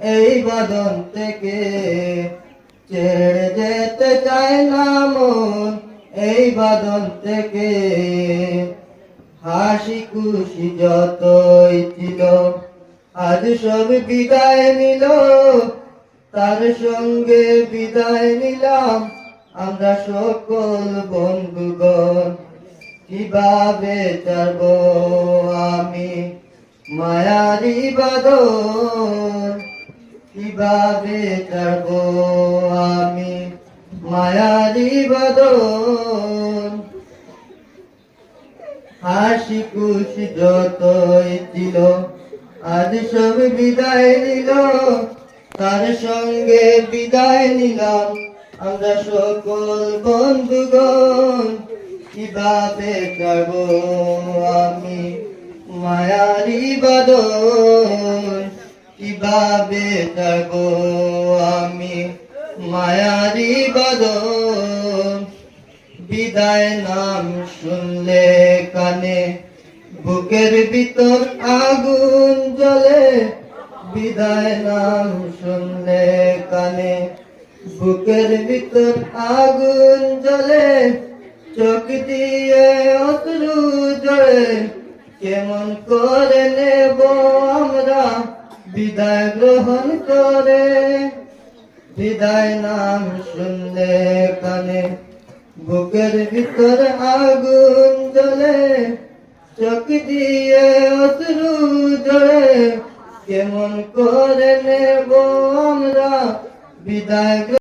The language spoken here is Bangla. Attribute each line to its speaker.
Speaker 1: এই বাঁধন থেকে ছেড়ে যেতে চায় না মন এই বাঁধন থেকে। হাসি খুশি যতই ছিল আজ সব বিদায় নিল, তার সঙ্গে বিদায় নিলাম আমরা সকল বন্ধুগণ। কিভাবে ছাড়ব আমি মায়ারি বাঁধন, কিভাবে ছাড়ব আমি মায়ারি বাঁধন। হাসি খুশি যতই ছিল আজ সব বিদায় নিল, তার সঙ্গে বিদায় নিলাম আমরা সকল বন্ধুগণ। কিভাবে ছাড়ব আমি মায়ারি বাঁধন, কিভাবে ছাড়ব আমি মায়ারি বাঁধন। বিদায় নাম শুনলে কানে বুকের ভিতর আগুন জ্বলে, বিদায় নাম শুনলে কানে বুকের ভিতর আগুন জ্বলে। চোখ দিয়ে অশ্রু ঝরে কেমন করে নেব আমরা বিদায় গ্রহণ করে। বিদায় নাম শুনলে কানে বুকের ভিতর আগুন জ্বলে, চোখ দিয়ে অশ্রু ঝরে কেমন করে নেব আমরা বিদায়।